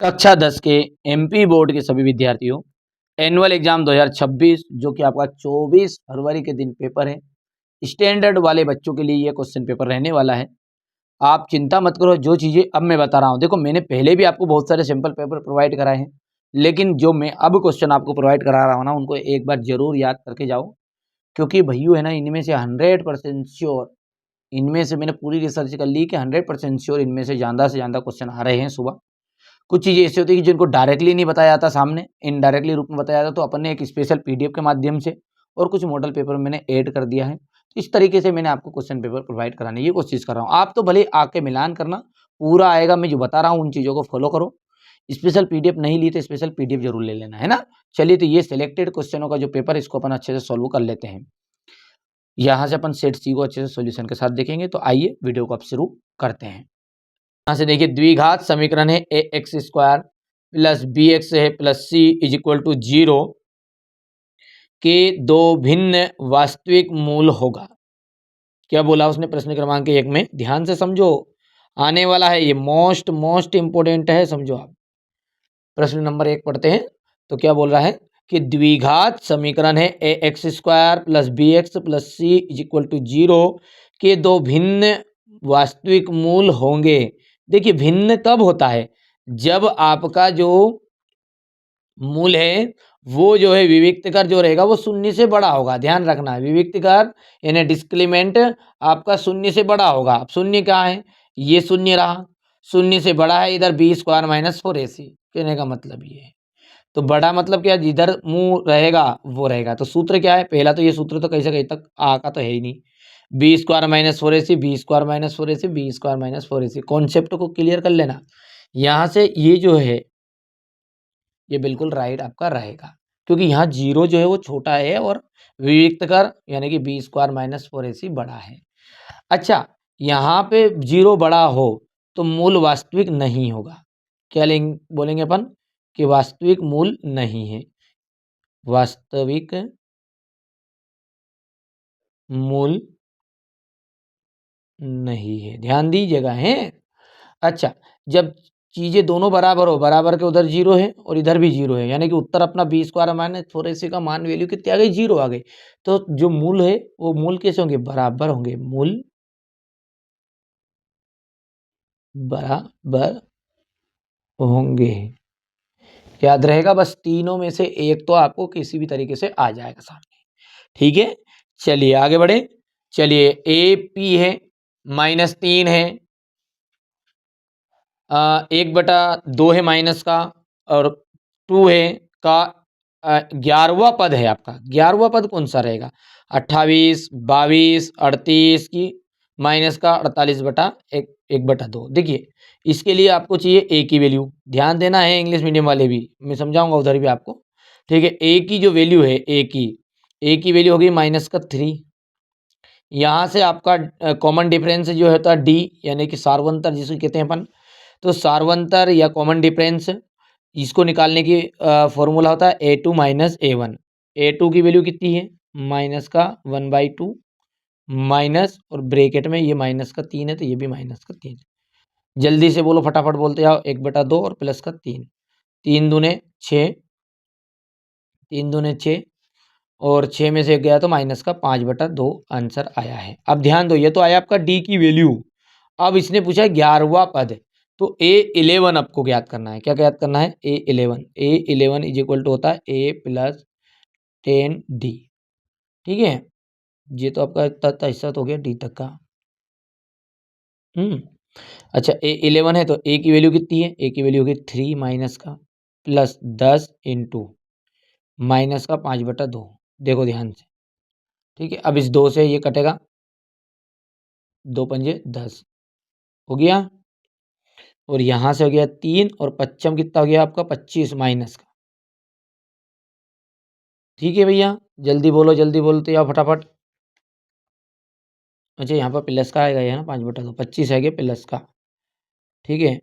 कक्षा 10 के MP board के सभी विद्यार्थियों, एनुअल एग्जाम 2026 जो कि आपका 24 फरवरी के दिन पेपर है, स्टैंडर्ड वाले बच्चों के लिए ये क्वेश्चन पेपर रहने वाला है। आप चिंता मत करो, जो चीज़ें अब मैं बता रहा हूँ, देखो मैंने पहले भी आपको बहुत सारे सिंपल पेपर प्रोवाइड कराए हैं, लेकिन जो मैं अब क्वेश्चन आपको प्रोवाइड करा रहा हूँ ना, उनको एक बार जरूर याद करके जाओ, क्योंकि भैया है ना, इनमें से 100% श्योर, इनमें से मैंने पूरी रिसर्च कर ली कि 100% श्योर इनमें से ज़्यादा क्वेश्चन आ रहे हैं सुबह। कुछ चीज़ें ऐसी होती है कि जिनको डायरेक्टली नहीं बताया जाता सामने, इनडायरेक्टली रूप में बताया जाता, तो अपन ने एक स्पेशल पीडीएफ के माध्यम से और कुछ मॉडल पेपर मैंने ऐड कर दिया है। तो इस तरीके से मैंने आपको क्वेश्चन पेपर प्रोवाइड कराने की कोशिश कर रहा हूँ। आप तो भले आके मिलान करना, पूरा आएगा, मैं जो बता रहा हूँ उन चीज़ों को फॉलो करो। स्पेशल पीडीएफ नहीं ली तो स्पेशल पीडीएफ जरूर ले लेना, है ना। चलिए, तो ये सिलेक्टेड क्वेश्चनों का जो पेपर है, इसको अपन अच्छे से सॉल्व कर लेते हैं। यहाँ से अपन सेट सी को अच्छे से सोल्यूशन के साथ देखेंगे। तो आइए वीडियो को अब शुरू करते हैं। यहाँ से देखिए, द्विघात समीकरण है A x square plus B X है plus C is equal to 0 के दो भिन्न वास्तविक मूल होगा। क्या बोला उसने प्रश्न क्रमांक 1 में, ध्यान से समझो, आने वाला है ये, मोस्ट इंपोर्टेंट है, समझो आप। प्रश्न नंबर 1 पढ़ते हैं। तो क्या बोल रहा है कि द्विघात समीकरण है A x square plus B x plus C is equal to 0 के दो भिन्न वास्तविक मूल होंगे। देखिए, भिन्न कब होता है, जब आपका जो मूल है वो जो है विविक्त कर जो रहेगा वो शून्य से बड़ा होगा। ध्यान रखना है, विविक्त कर यानी डिस्क्रिमेंट आपका शून्य से बड़ा होगा। अब शून्य क्या है, ये शून्य रहा, शून्य से बड़ा है इधर बी स्क्वायर माइनस 4ac। कहने का मतलब ये है, तो बड़ा मतलब क्या, जिधर मुंह रहेगा वो रहेगा। तो सूत्र क्या है, पहला तो ये सूत्र तो कैसे कहीं तक आ का तो है ही नहीं, B square minus 4ac, B square minus 4ac, B square minus 4ac। Concept को क्लियर कर लेना। यहाँ से ये जो है ये बिल्कुल राइट आपका रहेगा, क्योंकि यहाँ 0 जो है वो छोटा है और विविक्त कर यानी कि बी स्क्वायर माइनस 4ac बड़ा है। अच्छा, यहाँ पे 0 बड़ा हो तो मूल वास्तविक नहीं होगा। क्या बोलेंगे अपन कि वास्तविक मूल नहीं है, वास्तविक मूल नहीं है, ध्यान दीजिएगा है। अच्छा, जब चीजें दोनों बराबर हो, बराबर के उधर 0 है और इधर भी 0 है, यानी कि उत्तर अपना बी स्क्वायर माइनस 4ac का मान वैल्यू कितनी आ गई, 0 आ गई। तो जो मूल है वो मूल कैसे होंगे, बराबर होंगे, मूल बराबर होंगे। याद रहेगा, बस तीनों में से एक तो आपको किसी भी तरीके से आ जाएगा सामने। ठीक है, चलिए आगे बढ़े। चलिए, ए पी है, -3 है, 1/2 है माइनस का, और 2 है का 11वां पद है आपका। 11वां पद कौन सा रहेगा, 28, 22, 38 की माइनस का 48/1/2। देखिए, इसके लिए आपको चाहिए ए की वैल्यू, ध्यान देना है, इंग्लिश मीडियम वाले भी, मैं समझाऊंगा उधर भी आपको। ठीक है, ए की जो वैल्यू है, ए की वैल्यू होगी -3। यहाँ से आपका कॉमन डिफरेंस जो होता है डी, यानी कि सार्वंतर जिसको कहते हैं अपन। तो सार्वंतर या कॉमन डिफरेंस, इसको निकालने की फॉर्मूला होता है A2 माइनस A1। A2 की वैल्यू कितनी है, माइनस का 1/2 माइनस, और ब्रेकेट में ये -3 है तो ये भी -3। जल्दी से बोलो, फटाफट बोलते जाओ, 1/2 और प्लस का 3, 3 दूने 6, 3 दूने 6, और 6 में से एक गया तो माइनस का 5/2 आंसर आया है। अब ध्यान दो, ये तो आया आपका डी की वैल्यू। अब इसने पूछा है 11वां पद, तो A11 आपको ज्ञात करना है। क्या ज्ञात करना है, A11 इज इक्वल टू होता है A प्लस 10D। ठीक है, ये तो आपका इतना हिस्सा तो हो गया डी तक का। अच्छा, A11 है तो A की वैल्यू कितनी है, A की वैल्यू होगी 3 माइनस का प्लस 10 इंटू माइनस का 5/2। देखो ध्यान से, ठीक है। अब इस 2 से ये कटेगा, 2 पंजे 10 हो गया, और यहाँ से हो गया 3, और पच्चम कितना हो गया आपका 25 माइनस का। ठीक है भैया, जल्दी बोलो, जल्दी बोलते जाओ फटाफट। अच्छा, यहाँ पर प्लस का आएगा, ये है ना 5/2, 25 है प्लस का। ठीक है,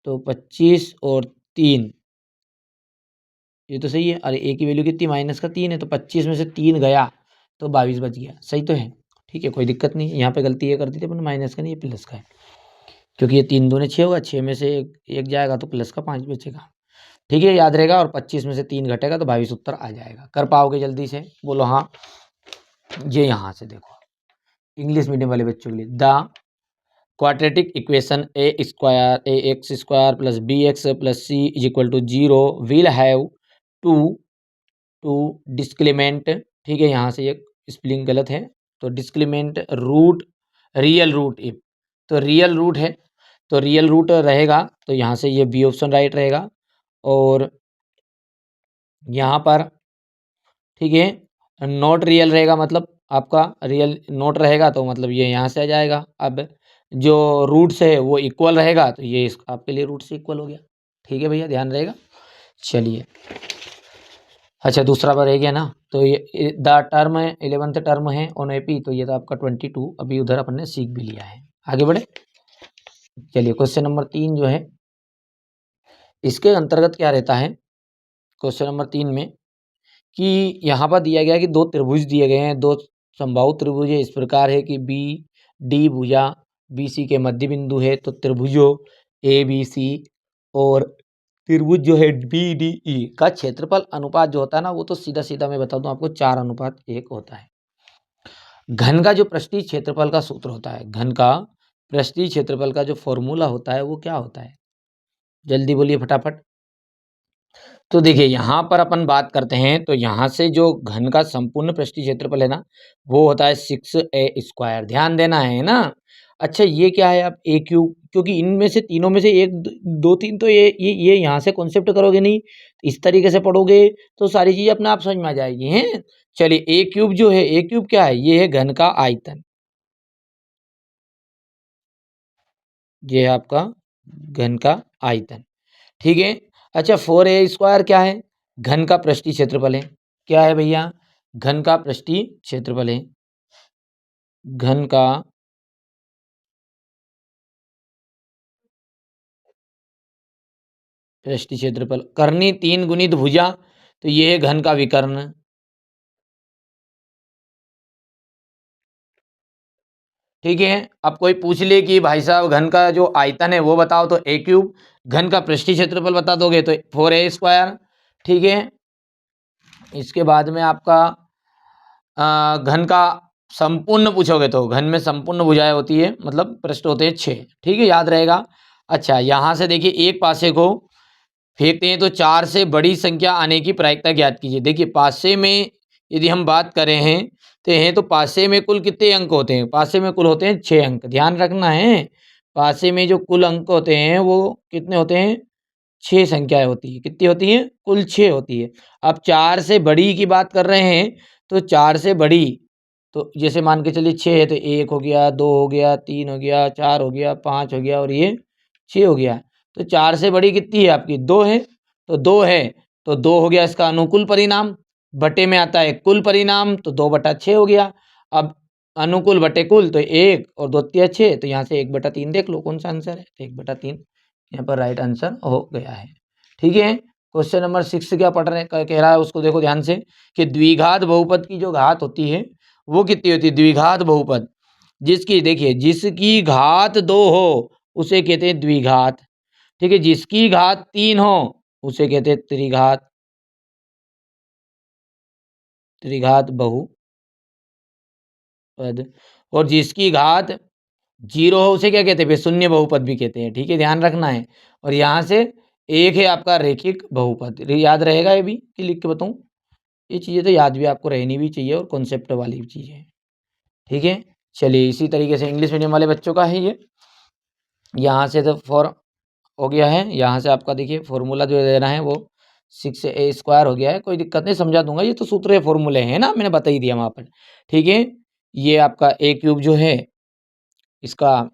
तो 25 और 3, ये तो सही है। अरे ए की वैल्यू कितनी, -3 है, तो 25 में से 3 गया तो 22 बच गया, सही तो है। ठीक है, कोई दिक्कत नहीं, यहाँ पे गलती ये कर दी थी अपन, माइनस का नहीं, ये प्लस का है। क्योंकि ये 3 दूने 6 होगा, 6 में से एक जाएगा तो प्लस का 5 बचेगा। ठीक है, याद रहेगा। और 25 में से 3 घटेगा तो 22 उत्तर आ जाएगा। कर पाओगे जल्दी से? बोलो हाँ। ये यहाँ से देखो, इंग्लिश मीडियम वाले बच्चों के लिए, the quadratic equation a square a x square plus B x plus C is equal to 0 will have to two discriminant. ठीक है, यहाँ से ये स्पेलिंग गलत है, तो discriminant root real root if, तो रियल रूट है तो रियल रूट रहेगा, तो यहाँ से ये बी ऑप्शन राइट रहेगा। और यहाँ पर ठीक है, नॉट रियल रहेगा, मतलब आपका रियल नॉट रहेगा तो मतलब ये यहाँ से आ जाएगा। अब जो रूट्स है वो इक्वल रहेगा तो ये आपके लिए रूट से इक्वल हो गया। ठीक है भैया, ध्यान रहेगा। चलिए, अच्छा दूसरा बार रह गया ना, तो ये द टर्म 11th टर्म है ऑन एपी, तो ये तो आपका 22 अभी उधर अपन ने सीख भी लिया है। आगे बढ़े, चलिए क्वेश्चन नंबर 3 जो है इसके अंतर्गत क्या रहता है। क्वेश्चन नंबर 3 में कि यहाँ पर दिया गया है कि दो त्रिभुज दिए गए हैं, दो समबाहु त्रिभुज है, इस प्रकार है कि बी डी भुजा बी सी के मध्य बिंदु है, तो त्रिभुजों ए बी सी और त्रिभुज जो है बी डी ई का क्षेत्रफल अनुपात जो होता है ना, वो तो सीधा सीधा मैं बता दूं आपको 4:1 होता है। घन का जो पृष्ठीय क्षेत्रफल का सूत्र होता है, घन का पृष्ठीय क्षेत्रफल का जो फॉर्मूला होता है वो क्या होता है, जल्दी बोलिए फटाफट। तो देखिए यहाँ पर अपन बात करते हैं, तो यहाँ से जो घन का संपूर्ण पृष्ठीय क्षेत्रफल है ना, वो होता है 6a²। ध्यान देना है ना। अच्छा ये क्या है, आप ए क्यूब, क्योंकि इनमें से तीनों में से एक दो तीन तो ये यहाँ से कॉन्सेप्ट करोगे नहीं, इस तरीके से पढ़ोगे तो सारी चीजें अपने आप समझ में आ जाएगी हैं। चलिए ए क्यूब जो है, ए क्यूब क्या है, ये है घन का आयतन, ये है आपका घन का आयतन। ठीक है। अच्छा 4a² क्या है, घन का पृष्ठीय क्षेत्रफल है। क्या है भैया, घन का पृष्ठीय क्षेत्रफल है, घन का पृष्ठीय क्षेत्रफल। कर्णी 3 गुणित भुजा, तो ये है घन का विकर्ण। ठीक है, अब कोई पूछ ले कि भाई साहब घन का जो आयतन है वो बताओ, तो ए क्यूब, घन का पृष्ठीय क्षेत्रफल बता दोगे तो 4a²। ठीक है, इसके बाद में आपका घन का संपूर्ण पूछोगे तो घन में संपूर्ण भुजाएं होती है, मतलब पृष्ठ होते हैं 6। ठीक है, याद रहेगा। अच्छा यहाँ से देखिए, एक पासे को फेंकते हैं तो 4 से बड़ी संख्या आने की प्रायिकता ज्ञात कीजिए। देखिए पासे में यदि हम बात करें हैं तो पासे में कुल कितने अंक होते हैं, पासे में कुल होते हैं 6 अंक। ध्यान रखना है, पासे में जो कुल अंक होते हैं वो कितने होते हैं, 6 संख्याएं होती है। कितनी होती हैं, कुल 6 होती है। अब 4 से बड़ी की बात कर रहे हैं, तो 4 से बड़ी, तो जैसे मान के चलिए 6 है तो 1 हो गया, 2 हो गया, 3 हो गया, 4 हो गया, 5 हो गया और ये 6 हो गया। तो 4 से बड़ी कितनी है आपकी, 2 है, तो 2 है, तो 2 हो गया इसका अनुकूल परिणाम, बटे में आता है कुल परिणाम, तो 2/6 हो गया। अब अनुकूल बटे कुल, तो 1 और 2 तिया 6, तो यहाँ से 1/3 देख लो कौन सा आंसर है, तो 1/3 यहाँ पर राइट आंसर हो गया है। ठीक है, क्वेश्चन नंबर 6 क्या पढ़ रहे कह रहा है उसको देखो ध्यान से, कि द्विघात बहुपद की जो घात होती है वो कितनी होती है, द्विघात बहुपद जिसकी, देखिए जिसकी घात 2 हो उसे कहते हैं द्विघात। ठीक है, जिसकी घात 3 हो उसे कहते हैं त्रिघात, त्रिघात बहुपद। और जिसकी घात 0 हो उसे क्या कहते हैं, शून्य बहुपद भी कहते हैं। ठीक है, ध्यान रखना है। और यहाँ से एक है आपका रैखिक बहुपद, याद रहेगा ये भी कि लिख के बताऊँ, ये चीज़ें तो याद भी आपको रहनी भी चाहिए और कॉन्सेप्ट वाली भी चीज़ें। ठीक है, चलिए इसी तरीके से इंग्लिश मीडियम वाले बच्चों का है ये, यहाँ से तो फॉर हो गया है, यहाँ से आपका देखिए फॉर्मूला जो देना है वो 6a² हो गया है, कोई दिक्कत नहीं, समझा दूंगा, ये तो सूत्र फॉर्मूले हैं ना, मैंने बता ही दिया वहाँ पर। ठीक है, ये आपका ए क्यूब जो है इसका,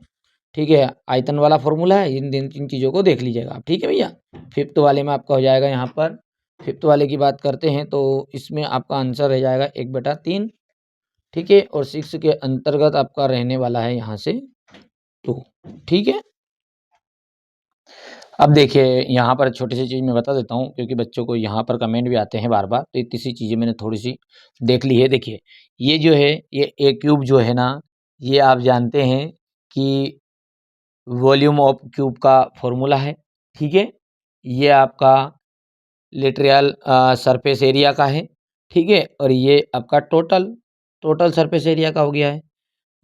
ठीक है, आयतन वाला फॉर्मूला है, इन चीज़ों को देख लीजिएगा आप। ठीक है भैया, 5th वाले में आपका हो जाएगा, यहाँ पर 5th वाले की बात करते हैं तो इसमें आपका आंसर रह जाएगा 1/3। ठीक है, और 6 के अंतर्गत आपका रहने वाला है यहाँ से 2। ठीक है, अब देखिए यहाँ पर छोटी सी चीज़ मैं बता देता हूँ, क्योंकि बच्चों को यहाँ पर कमेंट भी आते हैं बार बार, तो इतनी सी चीज़ें मैंने थोड़ी सी देख ली है। देखिए ये जो है, ये ए क्यूब जो है ना, ये आप जानते हैं कि वॉल्यूम ऑफ क्यूब का फॉर्मूला है। ठीक है, ये आपका लिटरल सरफेस एरिया का है। ठीक है, और ये आपका टोटल सरफेस एरिया का हो गया है,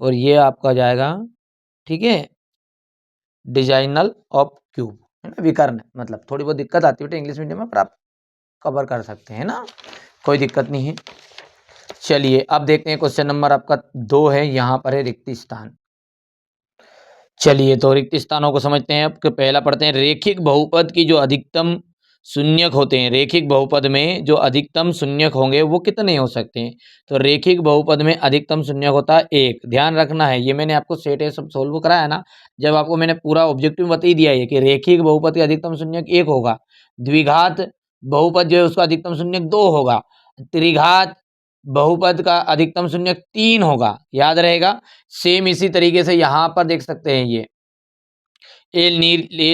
और ये आपका जाएगा, ठीक है, डिजाइनल ऑफ क्यूब, है ना, विकर्ण। मतलब थोड़ी बहुत दिक्कत आती है बेटा इंग्लिश मीडियम में, पर आप कवर कर सकते हैं ना, कोई दिक्कत नहीं है। चलिए अब देखते हैं क्वेश्चन नंबर आपका 2 है, यहाँ पर है रिक्त स्थान। चलिए तो रिक्त स्थानों को समझते हैं। अब पहला पढ़ते हैं, रेखिक बहुपद की जो अधिकतम शून्यक होते हैं, रेखिक बहुपद में जो अधिकतम शून्यक होंगे वो कितने हो सकते हैं। तो रेखिक बहुपद में अधिकतम शून्यक होता है 1। ध्यान रखना है, ये मैंने आपको सेट है सब सोल्व कराया ना, जब आपको मैंने पूरा ऑब्जेक्टिव बता ही दिया है कि रेखिक बहुपद का अधिकतम शून्यक 1 होगा, द्विघात बहुपद जो है उसका अधिकतम शून्यक 2 होगा, त्रिघात बहुपद का अधिकतम शून्यक 3 होगा, याद रहेगा। सेम इसी तरीके से यहाँ पर देख सकते हैं, ये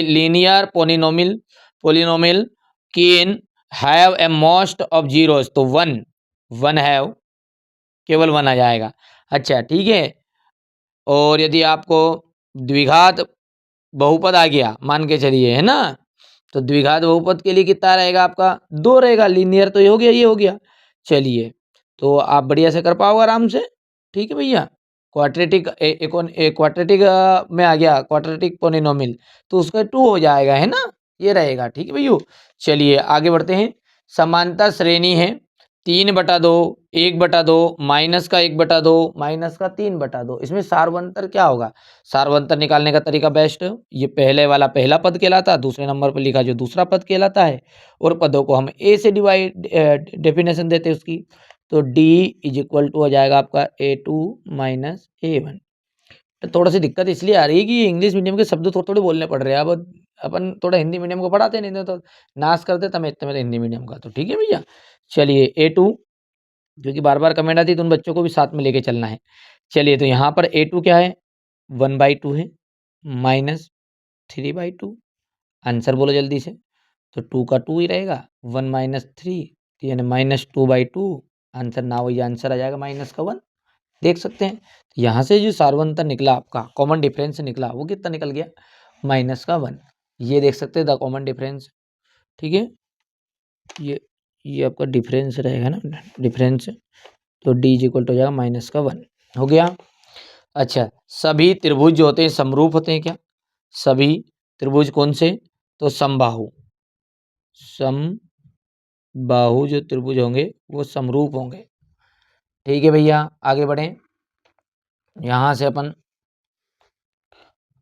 linear polynomial can have a most of zeros, तो वन हैव, केवल 1 आ जाएगा। अच्छा ठीक है, और यदि आपको द्विघात बहुपद आ गया मान के चलिए, है ना, तो द्विघात बहुपद के लिए कितना रहेगा आपका, 2 रहेगा। लीनियर तो ये हो गया, ये हो गया। चलिए तो आप बढ़िया से कर पाओगे आराम से, ठीक है भैया। क्वाड्रेटिक क्वाड्रेटिक में आ गया, क्वाड्रेटिक पोलिनोमियल, तो उसका 2 हो जाएगा, है ना, ये रहेगा। ठीक है भैया, चलिए आगे बढ़ते हैं। समांतर श्रेणी है 3/2, 1/2, माइनस का 1/2, माइनस का 3/2। इसमें सार्वंतर क्या होगा, सार्वंतर निकालने का तरीका बेस्ट, ये पहले वाला पहला पद कहलाता है, दूसरे नंबर पर लिखा जो दूसरा पद कहलाता है, और पदों को हम ए से डिवाइड डेफिनेशन देते हैं उसकी। तो D = हो जाएगा आपका A2 - A1। तो थोड़ा सी दिक्कत इसलिए आ रही है कि ये इंग्लिश मीडियम के शब्द थोड़े थोड़े बोलने पड़ रहे हैं। अब अपन थोड़ा हिंदी मीडियम को पढ़ाते नहीं तो नाश करते तब इतने में हिंदी मीडियम का, तो ठीक है भैया। चलिए A2, क्योंकि बार बार कमेंट आती है तो उन बच्चों को भी साथ में लेके चलना है। चलिए तो यहाँ पर A2 क्या है, 1/2 है, -3/2। आंसर बोलो जल्दी से, तो 2 का 2 ही रहेगा, 1 - 3 यानी -2/2। आंसर ना, वही आंसर आ जाएगा -1। देख सकते हैं, तो यहाँ से जो सार्वंतर निकला आपका, कॉमन डिफरेंस निकला, वो कितना निकल गया, -1। ये देख सकते हैं द कॉमन डिफरेंस, ठीक है, ये आपका डिफरेंस रहेगा ना, डिफरेंस। तो D = हो जाएगा -1, हो गया। अच्छा, सभी त्रिभुज जो होते हैं समरूप होते हैं क्या, सभी त्रिभुज कौन से, तो समबाहु, समबाहु जो त्रिभुज होंगे वो समरूप होंगे। ठीक है भैया, आगे बढ़ें। यहाँ से अपन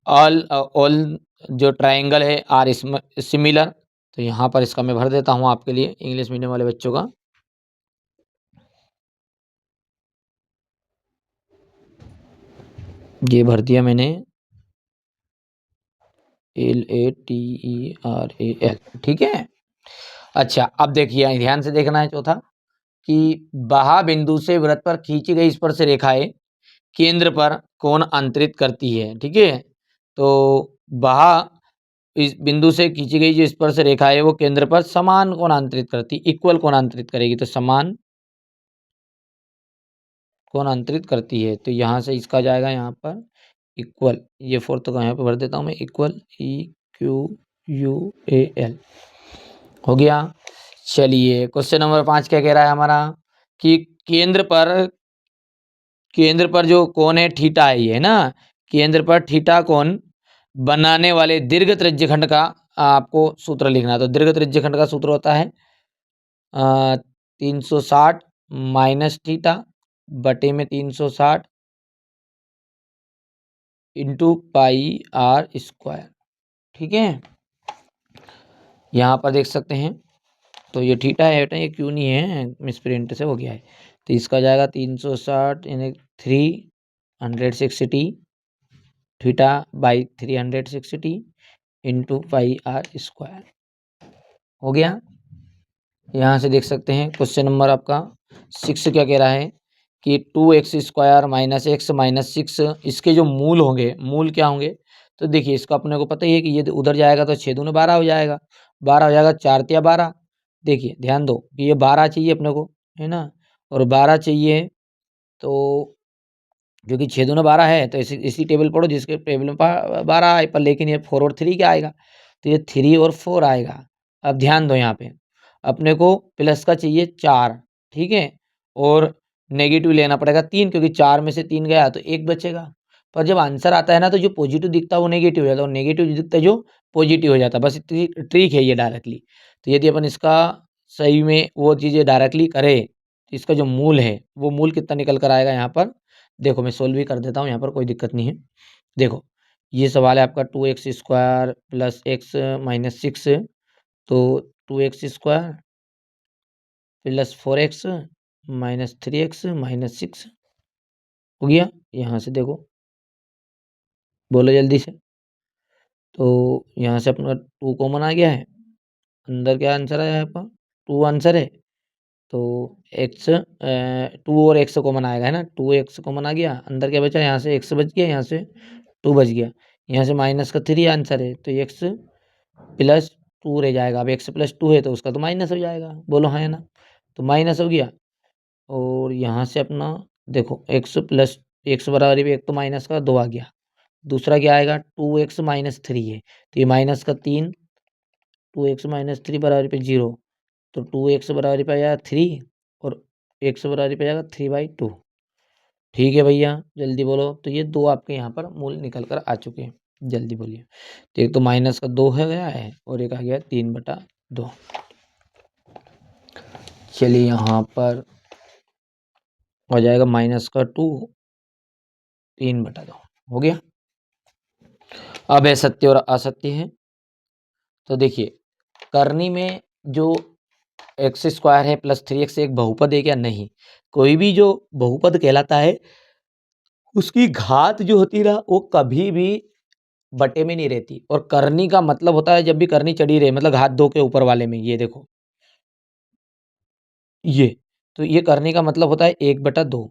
ऑल जो ट्राइंगल है आर सिमिलर, तो यहाँ पर इसका मैं भर देता हूँ आपके लिए इंग्लिश मीडियम वाले बच्चों का। ये भर दिया मैंने, LATERAL, ठीक है। अच्छा अब देखिए ध्यान से देखना है, चौथा कि बाहा बिंदु से वृत्त पर खींची गई स्पर्श रेखाएं केंद्र पर कोण अंतरित करती है। ठीक है, तो बाहा इस बिंदु से खींची गई जो स्पर्श रेखा है वो केंद्र पर समान कोणांतरित करती, इक्वल कोणांतरित करेगी, तो समान कोणांतरित करती है। तो यहाँ से इसका जाएगा यहाँ पर इक्वल, ये फोर्थ को यहाँ पे भर देता हूँ मैं, इक्वल EQUAL, हो गया। चलिए क्वेश्चन नंबर 5 क्या कह रहा है हमारा, कि केंद्र पर जो कोण है थीटा है, ये है ना, केंद्र पर थीटा कोण बनाने वाले दीर्घ त्रिज्यखंड का आपको सूत्र लिखना है। तो दीर्घ त्रिज्यखंड का सूत्र होता है 360 माइनस थीटा बटे में 360 इंटू πr²। ठीक है, यहाँ पर देख सकते हैं, तो ये थीटा है बेटा, ये क्यों नहीं है, मिसप्रिंट से हो गया है। तो इसका जाएगा 360 यानी 360 थीटा बाई 360 इंटू πr², हो गया। यहाँ से देख सकते हैं क्वेश्चन नंबर आपका 6 क्या कह रहा है, कि 2x² - x - 6 इसके जो मूल होंगे, मूल क्या होंगे, तो देखिए इसका अपने को पता ही है कि ये उधर जाएगा तो 6 दूनी 12 हो जाएगा, 12 हो जाएगा, 4 तिया 12। देखिए ध्यान दो कि ये 12 चाहिए अपने को, है ना, और 12 चाहिए, तो क्योंकि 6 दूना 12 है तो इसी टेबल पढ़ो जिसके टेबल में 12 आए, पर लेकिन ये 4 और 3 क्या आएगा, तो ये 3 और 4 आएगा। अब ध्यान दो यहाँ पे अपने को प्लस का चाहिए 4, ठीक है, और नेगेटिव लेना पड़ेगा 3, क्योंकि 4 में से 3 गया तो 1 बचेगा। पर जब आंसर आता है ना तो जो पॉजिटिव दिखता है वो नेगेटिव हो जाता है और नेगेटिव जो दिखता है जो पॉजिटिव हो जाता है। बस इतनी ट्रिक है ये डायरेक्टली। तो यदि अपन इसका सही में वो चीज़ें डायरेक्टली करें तो इसका जो मूल है वो मूल कितना निकल कर आएगा यहाँ पर। देखो मैं सोल्व भी कर देता हूँ यहाँ पर, कोई दिक्कत नहीं है। देखो ये सवाल है आपका 2x² प्लस x माइनस 6, तो 2x² plus 4x minus 3x minus 6 हो गया। यहाँ से देखो बोलो जल्दी से, तो यहाँ से अपना 2 कॉमन आ गया है, अंदर क्या आंसर आया है आपका 2 आंसर है, तो x 2 और x कॉमन आएगा है ना, 2x कॉमन आ गया, अंदर क्या बचा, यहाँ से x बच गया, यहाँ से 2 बच गया, यहाँ से माइनस का 3 आंसर है, तो x प्लस 2 रह जाएगा। अब x प्लस 2 है तो उसका तो माइनस हो जाएगा, बोलो हाँ है ना, तो माइनस हो गया। और यहाँ से अपना देखो x प्लस x बराबर भी एक तो माइनस का 2 आ गया, दूसरा क्या आएगा 2x माइनस 3 है, तो ये माइनस का 3, 2x माइनस 3 बराबर पे 0, तो 2x बराबर पे आ जाएगा 3 और x बराबर पे आ जाएगा 3/2। ठीक है भैया जल्दी बोलो, तो ये 2 आपके यहाँ पर मूल निकल कर आ चुके हैं, जल्दी बोलिए। तो एक तो माइनस का 2 है गया है और एक आ गया 3/2। चलिए यहाँ पर हो जाएगा माइनस का 2 3/2 हो गया। अब है सत्य और असत्य है, तो देखिए करनी में जो x² है प्लस 3x एक बहुपद है क्या, नहीं। कोई भी जो बहुपद कहलाता है उसकी घात जो होती है ना वो कभी भी बटे में नहीं रहती, और करनी का मतलब होता है जब भी करनी चढ़ी रहे, मतलब घात 2 के ऊपर वाले में, ये देखो ये, तो ये करनी का मतलब होता है 1/2।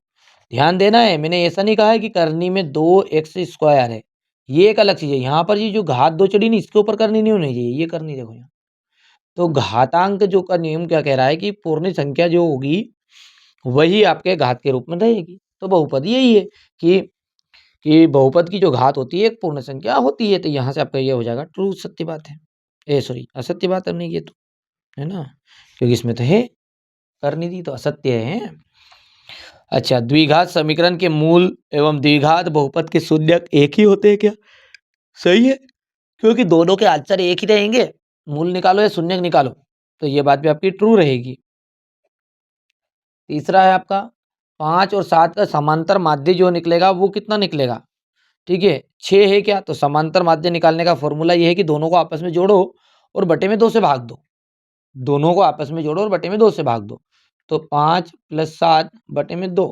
ध्यान देना है, मैंने ऐसा नहीं कहा है कि करनी में 2x² है, ये एक अलग चीज है। यहाँ पर ये जो घात 2 चढ़ी नहीं इसके ऊपर करनी नहीं होनी चाहिए, ये करनी देखो यहाँ। तो घातांक जो का नियम क्या कह रहा है कि पूर्ण संख्या जो होगी वही आपके घात के रूप में रहेगी। तो बहुपद यही है कि बहुपद की जो घात होती है एक पूर्ण संख्या होती है, तो यहाँ से आपका ये हो जाएगा ट्रू, सत्य बात है। सॉरी असत्य बात हमने ये तो है ना, क्योंकि इसमें तो है करनी थी तो असत्य है। अच्छा, द्विघात समीकरण के मूल एवं द्विघात बहुपद के शून्यक एक ही होते हैं क्या? सही है, क्योंकि दोनों के आंसर एक ही रहेंगे, मूल निकालो या शून्यक निकालो, तो ये बात भी आपकी ट्रू रहेगी। तीसरा है आपका 5 और 7 का समांतर माध्य जो निकलेगा वो कितना निकलेगा, ठीक है 6 है क्या, तो समांतर माध्य निकालने का फॉर्मूला ये है कि दोनों को आपस में जोड़ो और बटे में 2 से भाग दो, दोनों को आपस में जोड़ो और बटे में 2 से भाग दो, तो 5 + 7 बटे में 2,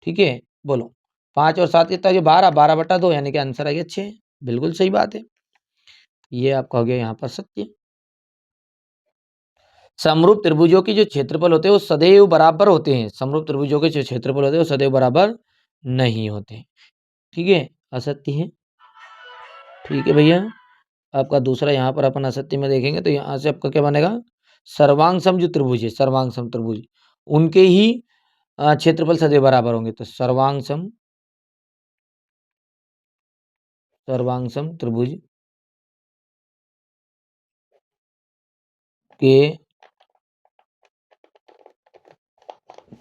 ठीक है बोलो 5 और 7 कितना, जो 12, 12/2 यानी कि आंसर आ गया 6। बिल्कुल सही बात है, ये आपका हो गया यहाँ पर सत्य। समरूप त्रिभुजों के जो क्षेत्रफल होते हैं वो सदैव बराबर होते हैं, समरूप त्रिभुजों के जो क्षेत्रफल होते हैं वो सदैव बराबर नहीं होते, ठीक है असत्य है। ठीक है भैया, आपका दूसरा यहाँ पर अपन असत्य में देखेंगे तो यहाँ से आपका क्या बनेगा, सर्वांग सम जो त्रिभुज है, सर्वांग सम त्रिभुज उनके ही क्षेत्रफल सदैव बराबर होंगे, तो सर्वांग सम त्रिभुज के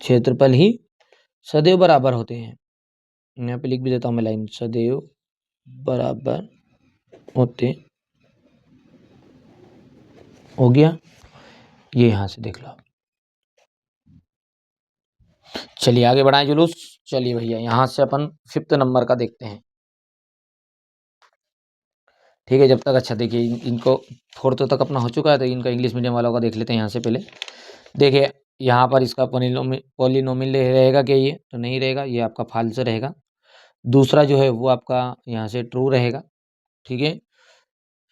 क्षेत्रफल ही सदैव बराबर होते हैं। यहाँ पे लिख भी देता हूँ मैं लाइन, सदैव बराबर होते हो गया, ये यहाँ से देख लो। चलिए आगे बढ़ाएं जुलूस। चलिए भैया यहाँ से अपन 5th नंबर का देखते हैं, ठीक है जब तक। अच्छा देखिए इनको 4th तक अपना हो चुका है, तो इनका इंग्लिश मीडियम वालों का देख लेते हैं यहाँ से पहले। देखिए यहाँ पर इसका पॉलिनोमियल रहेगा क्या, ये तो नहीं रहेगा, ये आपका फाल्स रहेगा। दूसरा जो है वो आपका यहाँ से ट्रू रहेगा, ठीक है।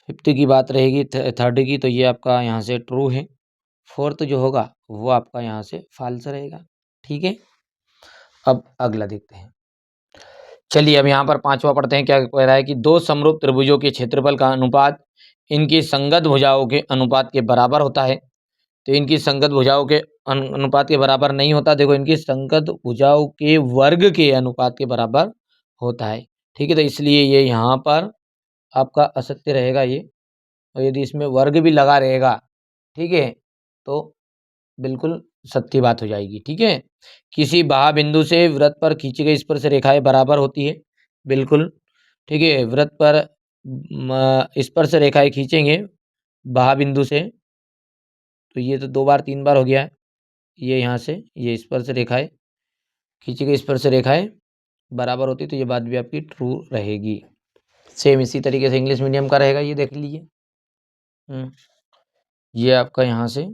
5th की बात रहेगी 3rd की, तो ये आपका यहाँ से ट्रू है। 4th जो होगा वो आपका यहाँ से फाल्स रहेगा, ठीक है। अब अगला देखते हैं। चलिए अब यहाँ पर 5वां पढ़ते हैं, क्या कह रहा है कि दो समरूप त्रिभुजों के क्षेत्रफल का अनुपात इनकी संगत भुजाओं के अनुपात के बराबर होता है। तो इनकी संगत भुजाओं के अनुपात के बराबर नहीं होता। देखो इनकी संगत भुजाओं के वर्ग के अनुपात के बराबर होता है। ठीक है, तो इसलिए ये यहाँ पर आपका असत्य रहेगा ये। और यदि इसमें वर्ग भी लगा रहेगा, ठीक है, तो बिल्कुल सत्य बात हो जाएगी। ठीक है, किसी बाह्य बिंदु से वृत्त पर खींची गई स्पर्श रेखाएं बराबर होती है, बिल्कुल। ठीक है, वृत्त पर स्पर्श रेखाएं खींचेंगे बाह्य बिंदु से, तो ये तो 2 बार 3 बार हो गया है। ये यहाँ से ये स्पर्श रेखाएं खींची गई स्पर्श रेखाएं बराबर होती, तो ये बात भी आपकी ट्रू रहेगी। सेम इसी तरीके से इंग्लिश मीडियम का रहेगा, ये देख लीजिए। ये आपका यहाँ से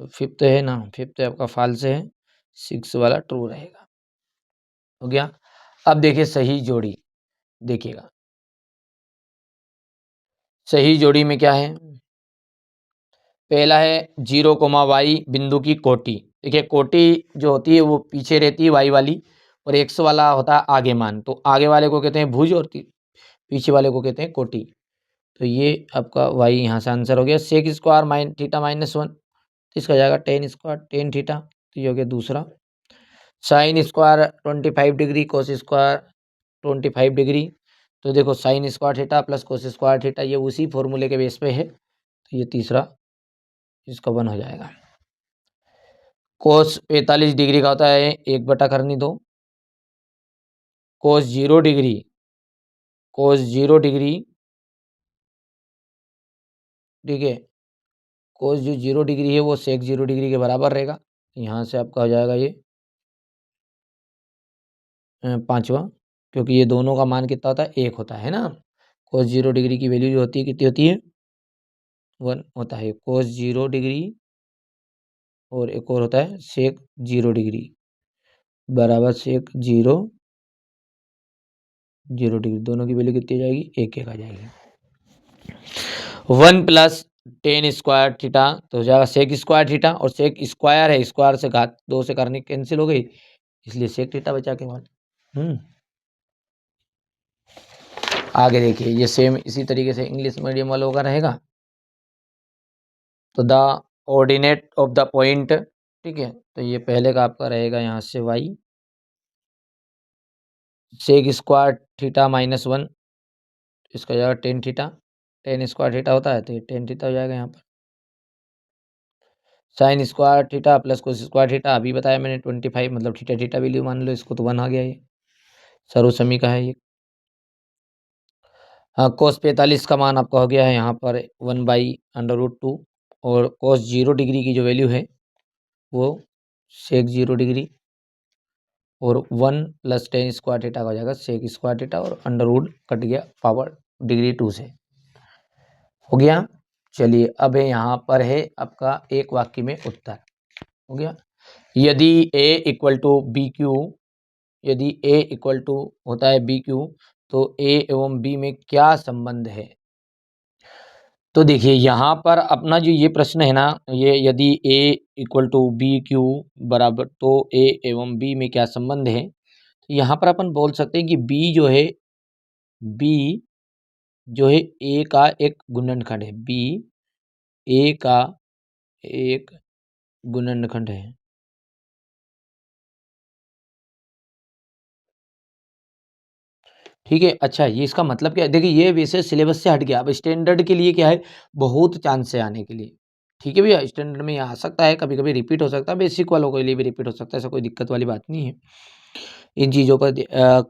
फिफ्थ है ना, फिफ्थ आपका फाल्स है, 6 वाला ट्रू रहेगा। हो गया। अब देखिए सही जोड़ी, देखिएगा सही जोड़ी में क्या है। पहला है 0, बिंदु की कोटि। देखिए कोटि जो होती है वो पीछे रहती है वाई वाली, और एक्स वाला होता है आगे मान। तो आगे वाले को कहते हैं भुज और पीछे वाले को कहते हैं कोटि। तो ये आपका वाई यहाँ से आंसर हो गया। सेक स्क्वायर थीटा -1, तो इसका जाएगा टेन स्क्वायर टेन थीटा, तो ये हो गया दूसरा। Sine square 25 degree, cos square 25 degree. तो देखो sine square theta plus cos square theta ये उसी फॉर्मूले के बेस पे है, तो ये तीसरा इसका 1 हो जाएगा। कोस 45 डिग्री का होता है 1/2। कोस 0 डिग्री, कोस 0 डिग्री, ठीक है, कोस जो 0 डिग्री है वो सेक 0 डिग्री के बराबर रहेगा। यहाँ से आपका हो जाएगा ये 5वां, क्योंकि ये दोनों का मान कितना होता है 1 होता है ना। कोस 0 डिग्री की वैल्यू जो होती है कितनी होती है 1 होता है। कोस 0 डिग्री और एक और होता है सेक 0 डिग्री बराबर सेक 0 डिग्री, दोनों की वैल्यू कितनी आ जाएगी 1 आ जाएगी। 1 प्लस टेन स्क्वायर थीटा, तो हो जाएगा सेक स्क्वायर थीटा, और सेक स्क्वायर है, स्क्वायर से घात 2 से करने कैंसिल हो गई, इसलिए सेक थीटा बचा के मान। आगे देखिए ये सेम इसी तरीके से इंग्लिश मीडियम वालों का रहेगा। तो the ordinate of the point, ठीक है, तो ये पहले का आपका रहेगा यहाँ से वाई, सेक स्क्वायर थीटा -1, इसका जाएगा tan theta, ten square theta होता है तो ये टेन थीटा हो जाएगा यहाँ पर। Sine square theta plus cos square theta, अभी बताया मैंने 25, मतलब थीटा थीटा वैल्यू मान लो इसको, तो 1 आ गया ये, सर्वसमी का है ये। हाँ, कोस 45 का मान आपका हो गया है यहाँ पर 1/√2, और कोस 0 डिग्री की जो वैल्यू है वो सेक 0 डिग्री, और 1 प्लस टेन स्क्वायर थीटा का हो जाएगा सेक स्क्वायर थीटा, और अंडर रूट कट गया पावर डिग्री 2 से। हो गया। चलिए अब है यहाँ पर है आपका एक वाक्य में उत्तर। हो गया। यदि ए इक्वल टू बी क्यू, यदि ए इक्वल टू होता है बी क्यू, तो ए एवं बी में क्या संबंध है। तो देखिए यहाँ पर अपना जो ये प्रश्न है ना, ये यदि ए इक्वल टू बी क्यू बराबर, तो ए एवं बी में क्या संबंध है। तो यहाँ पर अपन बोल सकते हैं कि बी जो है, बी जो है ए का एक गुणनखंड है, बी ए का एक गुणनखंड है। ठीक है, अच्छा ये इसका मतलब क्या है, देखिए ये वैसे सिलेबस से हट गया, अब स्टैंडर्ड के लिए क्या है, बहुत चांस है आने के लिए। ठीक है भैया, स्टैंडर्ड में ये आ सकता है, कभी कभी रिपीट हो सकता है, बेसिक वालों के लिए भी रिपीट हो सकता है, ऐसा कोई दिक्कत वाली बात नहीं है। इन चीज़ों पर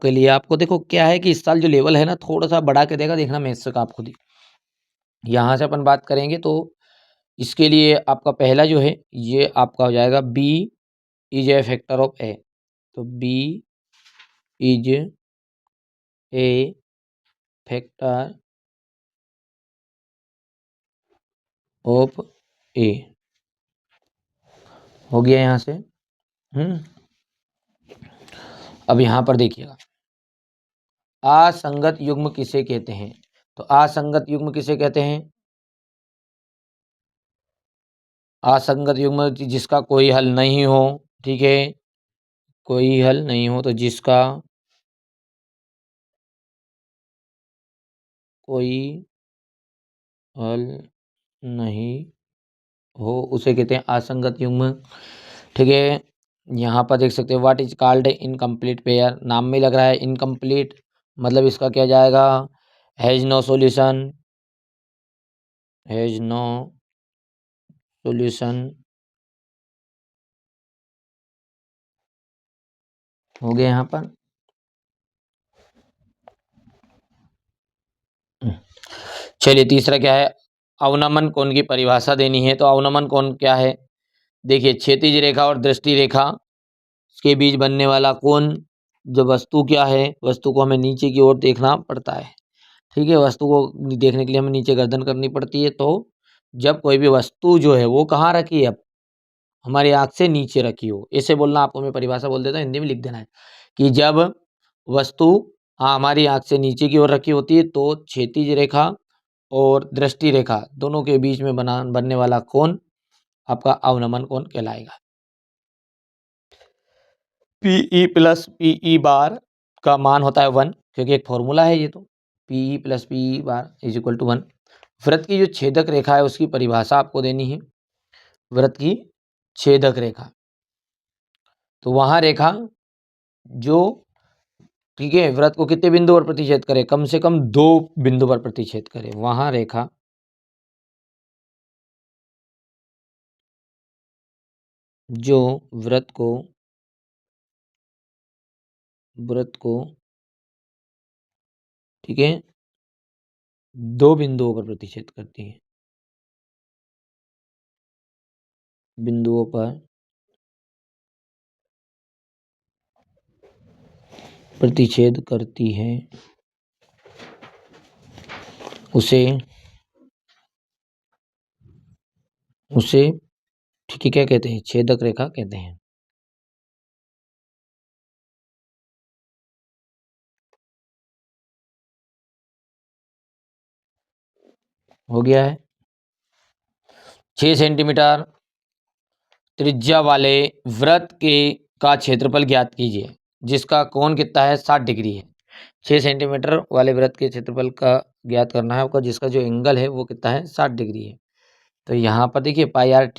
के लिए आपको देखो क्या है कि इस साल जो लेवल है ना थोड़ा सा बढ़ा के देगा, देखना मैथ्स का आप खुद ही। यहाँ से अपन बात करेंगे तो इसके लिए आपका पहला जो है ये आपका हो जाएगा B is a factor of A. तो B is a factor of A, हो गया यहाँ से। अब यहाँ पर देखिएगा असंगत युग्म किसे कहते हैं। तो असंगत युग्म किसे कहते हैं, असंगत युग्म जिसका कोई हल नहीं हो। ठीक है, कोई हल नहीं हो, तो जिसका कोई हल नहीं हो उसे कहते हैं असंगत युग्म। ठीक है, यहाँ पर देख सकते हैं what is called incomplete pair, नाम में लग रहा है इनकम्प्लीट, मतलब इसका क्या जाएगा, has no solution, has no solution. हो गया यहाँ पर। चलिए तीसरा क्या है, अवनमन कोण की परिभाषा देनी है। तो अवनमन कोण क्या है, देखिए क्षैतिज रेखा और दृष्टि रेखा के बीच बनने वाला कोण, जो वस्तु क्या है, वस्तु को हमें नीचे की ओर देखना पड़ता है। ठीक है, वस्तु को देखने के लिए हमें नीचे गर्दन करनी पड़ती है। तो जब कोई भी वस्तु जो है वो कहाँ रखी है, अब हमारी आँख से नीचे रखी हो, ऐसे बोलना। आपको मैं परिभाषा बोल देता हूँ, हिंदी में लिख देना है कि जब वस्तु हमारी आँख से नीचे की ओर रखी होती है तो क्षैतिज रेखा और दृष्टि रेखा दोनों के बीच में बनने वाला कोण आपका अवनमन कोण कहलाएगा। पीई प्लस पीई बार का मान होता है 1, क्योंकि एक फॉर्मूला है ये। तो P E plus P E bar is equal to 1। वृत्त की जो छेदक रेखा है उसकी परिभाषा आपको देनी है। वृत्त की छेदक रेखा, तो वहां रेखा जो, ठीक है, वृत्त को कितने बिंदु पर प्रतिच्छेद करे, कम से कम 2 बिंदु पर प्रतिच्छेद करे, वहां रेखा जो वृत्त को ठीक है 2 बिंदुओं पर प्रतिच्छेद करती है, बिंदुओं पर प्रतिच्छेद करती है, उसे ठीक है क्या कहते हैं, छेदक रेखा कहते हैं। हो गया है। 6 सेंटीमीटर त्रिज्या वाले वृत्त के का क्षेत्रफल ज्ञात कीजिए जिसका कोण कितना है, 60 डिग्री है। 6 सेंटीमीटर वाले वृत्त के क्षेत्रफल का ज्ञात करना है आपका, जिसका जो एंगल है वो कितना है, 60 डिग्री है। तो यहाँ पर देखिए पाई आर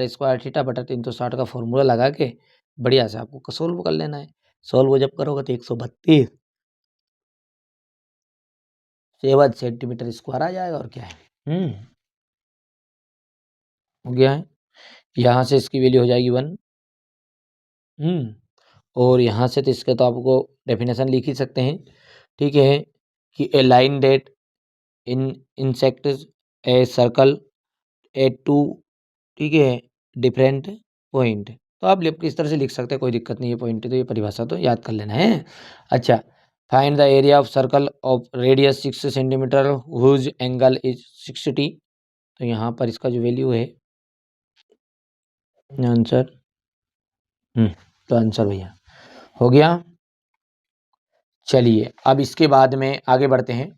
स्क्वायर थीटा बटा 360 का फॉर्मूला लगा के बढ़िया से आपको सोल्व कर लेना है। सोल्व जब करोगे तो 132 सेंटीमीटर स्क्वायर आ जाएगा, और क्या है। हो गया है। यहाँ से इसकी वैल्यू हो जाएगी 1। और यहाँ से तो इसका तो आपको डेफिनेशन लिख ही सकते हैं। ठीक है, कि a line that intersect a circle a two, ठीक है, डिफरेंट पॉइंट। तो आप इस तरह से लिख सकते हैं, कोई दिक्कत नहीं है। पॉइंट तो ये परिभाषा तो याद कर लेना है। अच्छा, find the area of circle of radius 6 centimetre whose angle is 60। तो यहाँ पर इसका जो वैल्यू है आंसर, तो आंसर भैया हो गया। चलिए अब इसके बाद में आगे बढ़ते हैं।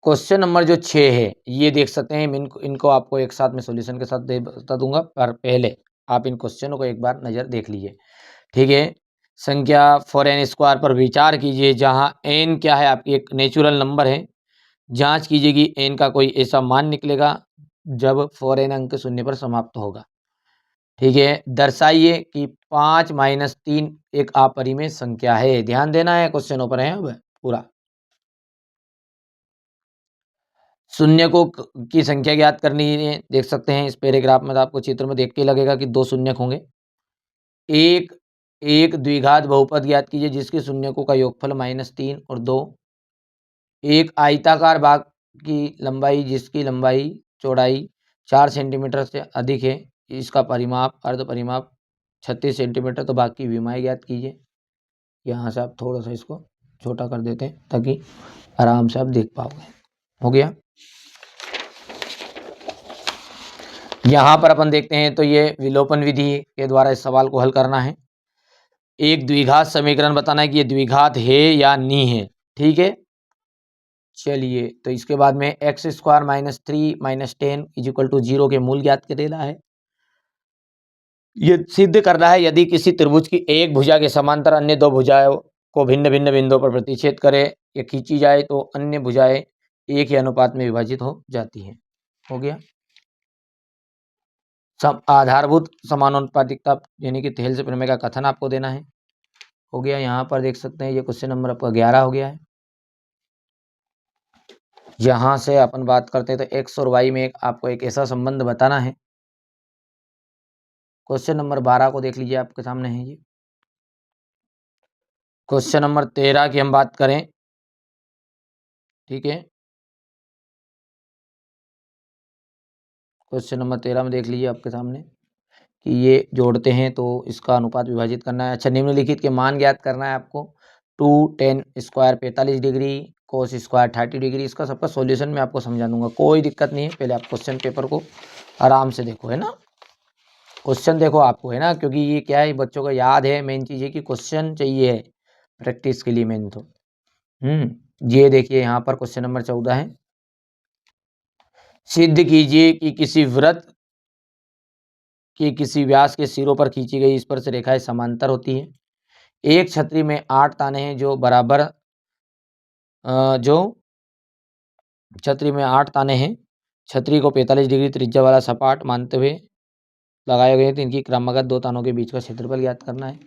क्वेश्चन नंबर जो 6 है ये देख सकते हैं, इनको आपको एक साथ में सॉल्यूशन के साथ बता दूंगा, पर पहले आप इन क्वेश्चनों को एक बार नज़र देख लीजिए। ठीक है, संख्या 4n² पर विचार कीजिए जहां n क्या है, आपकी एक नेचुरल नंबर है। जांच कीजिए कि n का कोई ऐसा मान निकलेगा जब 4n अंक शून्य पर समाप्त होगा। ठीक है, दर्शाइए कि 5 - 3 एक अपरिमेय संख्या है। ध्यान देना है, क्वेश्चनों पर है अब पूरा। शून्य को की संख्या ज्ञात करनी है। देख सकते हैं इस पैराग्राफ में, तो आपको चित्र में देख के लगेगा कि 2 शून्यक होंगे। एक एक द्विघात बहुपद ज्ञात कीजिए जिसके शून्यकों का योगफल -3 और 2। एक आयताकार भाग की लंबाई जिसकी लंबाई चौड़ाई 4 सेंटीमीटर से अधिक है, इसका परिमाप अर्ध परिमाप 36 सेंटीमीटर। तो भाग की विमाएँ ज्ञात कीजिए। यहाँ से आप थोड़ा सा इसको छोटा कर देते हैं ताकि आराम से आप देख पाओगे। हो गया। यहाँ पर अपन देखते हैं, तो ये विलोपन विधि के द्वारा इस सवाल को हल करना है। एक द्विघात समीकरण बताना है कि ये द्विघात है या नहीं है। ठीक है, चलिए तो इसके बाद में x² - 3 - 10 = 0 के मूल ज्ञात कर देना है। ये सिद्ध करना है यदि किसी त्रिभुज की एक भुजा के समांतर अन्य 2 भुजाओं को भिन्न भिन्न बिंदुओं पर प्रतिच्छेद करे या खींची जाए तो अन्य भुजाएं एक ही अनुपात में विभाजित हो जाती हैं। हो गया। सब आधारभूत समानुपातिकता यानी कि थेल से प्रमेय का कथन आपको देना है। हो गया, यहाँ पर देख सकते हैं ये क्वेश्चन नंबर आपका 11 हो गया है। यहाँ से अपन बात करते हैं तो x और y में आपको एक ऐसा संबंध बताना है। क्वेश्चन नंबर 12 को देख लीजिए, आपके सामने है ये। क्वेश्चन नंबर 13 की हम बात करें, ठीक है, क्वेश्चन नंबर 13 में देख लीजिए आपके सामने कि ये जोड़ते हैं तो इसका अनुपात विभाजित करना है। अच्छा, निम्नलिखित के मान ज्ञात करना है आपको। 2tan square 45 degree, cos square 30 degree. इसका सबका सॉल्यूशन मैं आपको समझा दूंगा, कोई दिक्कत नहीं है। पहले आप क्वेश्चन पेपर को आराम से देखो, है ना, क्वेश्चन देखो आपको, है ना, क्योंकि ये क्या है, बच्चों को याद है। मेन चीज़ है कि क्वेश्चन चाहिए है प्रैक्टिस के लिए मेन तो। ये देखिए यहाँ पर क्वेश्चन नंबर 14 है। सिद्ध कीजिए कि किसी वृत्त कि किसी व्यास के सिरों पर खींची गई स्पर्श रेखाएं समांतर होती है। एक छतरी में 8 ताने हैं जो बराबर जो छतरी में 8 ताने हैं, छतरी को 45 डिग्री त्रिज्या वाला सपाट मानते हुए लगाए गए, तो इनकी क्रमागत 2 तानों के बीच का क्षेत्रफल ज्ञात करना है।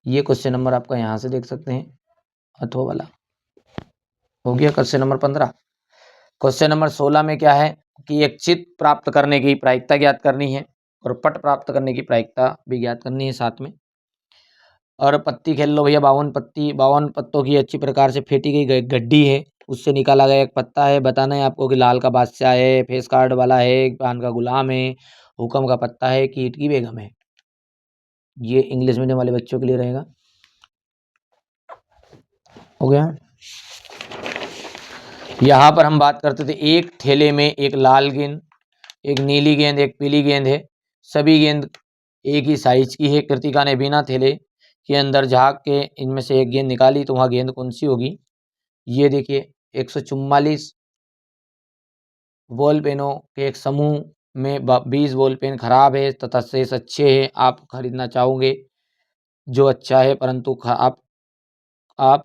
ये क्वेश्चन नंबर आपका यहाँ से देख सकते हैं, अथवा वाला। हो गया क्वेश्चन नंबर 15। क्वेश्चन नंबर 16 में क्या है कि एक चित्र प्राप्त करने की प्रायिकता ज्ञात करनी है और पट प्राप्त करने की प्रायिकता भी ज्ञात करनी है साथ में। और पत्ती खेल लो भैया, 52 पत्तों की अच्छी प्रकार से फेंटी गई गड्डी है, उससे निकाला गया एक पत्ता है। बताना है आपको कि लाल का बादशाह है, फेस कार्ड वाला है, पान का गुलाम है, हुक्म का पत्ता है, कीट की बेगम है। ये इंग्लिश मीडियम वाले बच्चों के लिए रहेगा। हो गया। यहाँ पर हम बात करते थे, एक थैले में एक लाल गेंद, एक नीली गेंद, एक पीली गेंद है। सभी गेंद एक ही साइज की है। कृतिका ने बिना थैले के अंदर झाँक के इनमें से एक गेंद निकाली, तो वहाँ गेंद कौन सी होगी? ये देखिए, 144 बॉल पेनों के एक समूह में 20 बॉल पेन खराब है तथा शेष अच्छे हैं। आप खरीदना चाहोगे जो अच्छा है, परंतु आप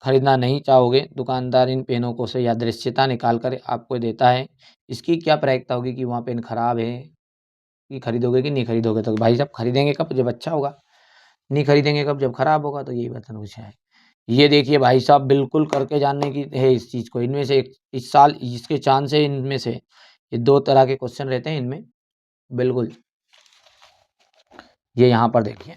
खरीदना नहीं चाहोगे। दुकानदार इन पेनों को से यादृच्छिकता निकाल कर आपको देता है। इसकी क्या प्रायिकता होगी कि वहाँ पेन खराब है, कि खरीदोगे कि नहीं खरीदोगे? तो भाई साहब खरीदेंगे कब? जब अच्छा होगा। नहीं खरीदेंगे कब? जब खराब होगा। तो यही बताना कुछ है। ये देखिए भाई साहब, बिल्कुल करके जानने की है इस चीज़ को। इनमें से इस साल इसके चांस है, इनमें से ये 2 तरह के क्वेश्चन रहते हैं इनमें, बिल्कुल। ये यहाँ पर देखिए,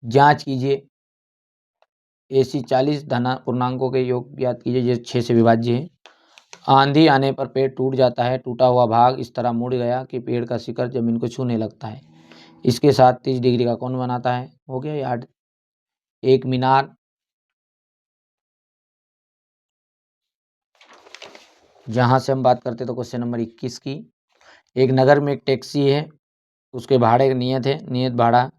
जांच कीजिए। ऐसी 40 धना पूर्णांकों के योग ज्ञात कीजिए, ये 6 से विभाज्य है। आंधी आने पर पेड़ टूट जाता है, टूटा हुआ भाग इस तरह मुड़ गया कि पेड़ का शिखर जमीन को छूने लगता है। इसके साथ 30 डिग्री का कोण बनाता है। हो गया याद। एक मीनार, जहाँ से हम बात करते तो क्वेश्चन नंबर 21 की। एक नगर में एक टैक्सी है, उसके भाड़े का नियत है, नियत भाड़ा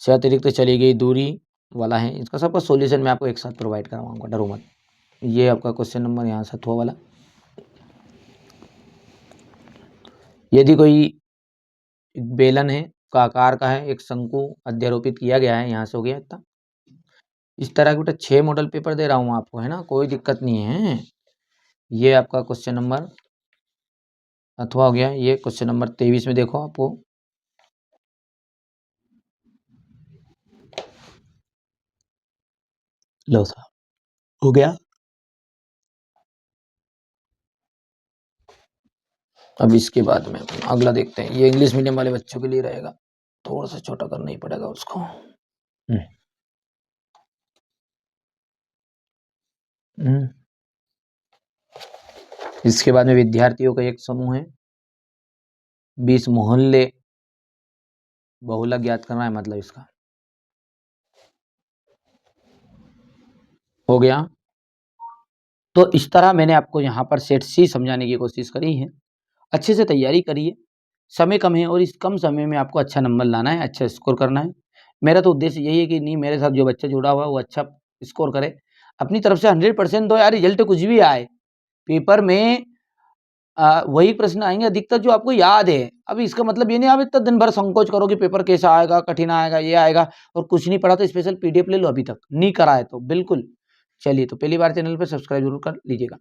से अतिरिक्त चली गई दूरी वाला है। इसका सबका सॉल्यूशन मैं आपको एक साथ प्रोवाइड करवाऊंगा, डरो मत। ये आपका क्वेश्चन नंबर यहाँ से वाला। यदि कोई बेलन है का आकार का है, एक शंकु अध्यारोपित किया गया है, यहाँ से हो गया इतना। इस तरह के बेटा 6 मॉडल पेपर दे रहा हूँ आपको, है ना, कोई दिक्कत नहीं है। ये आपका क्वेश्चन नंबर अथवा हो गया। ये क्वेश्चन नंबर 23 में देखो आपको, लो साहब, हो गया। अब इसके बाद में अगला देखते हैं। ये इंग्लिश मीडियम वाले बच्चों के लिए रहेगा, थोड़ा सा छोटा करना ही पड़ेगा उसको। इसके बाद में विद्यार्थियों का एक समूह है, 20 मोहल्ले बहुलक ज्ञात करना है, मतलब इसका हो गया। तो इस तरह मैंने आपको यहाँ पर सेट सी समझाने की कोशिश करी है। अच्छे से तैयारी करिए, समय कम है और इस कम समय में आपको अच्छा नंबर लाना है, अच्छा स्कोर करना है। मेरा तो उद्देश्य यही है कि नहीं, मेरे साथ जो बच्चा जुड़ा हुआ है वो अच्छा स्कोर करे, अपनी तरफ से 100% दो यार। रिजल्ट कुछ भी आए, पेपर में वही प्रश्न आएंगे अधिकतर जो आपको याद है। अब इसका मतलब ये नहीं आप इतना दिन भर संकोच करो कि पेपर कैसा आएगा, कठिन आएगा, ये आएगा, और कुछ नहीं पढ़ा तो स्पेशल PDF ले लो। अभी तक नहीं करा है तो बिल्कुल। चलिए, तो पहली बार चैनल पर सब्सक्राइब जरूर कर लीजिएगा।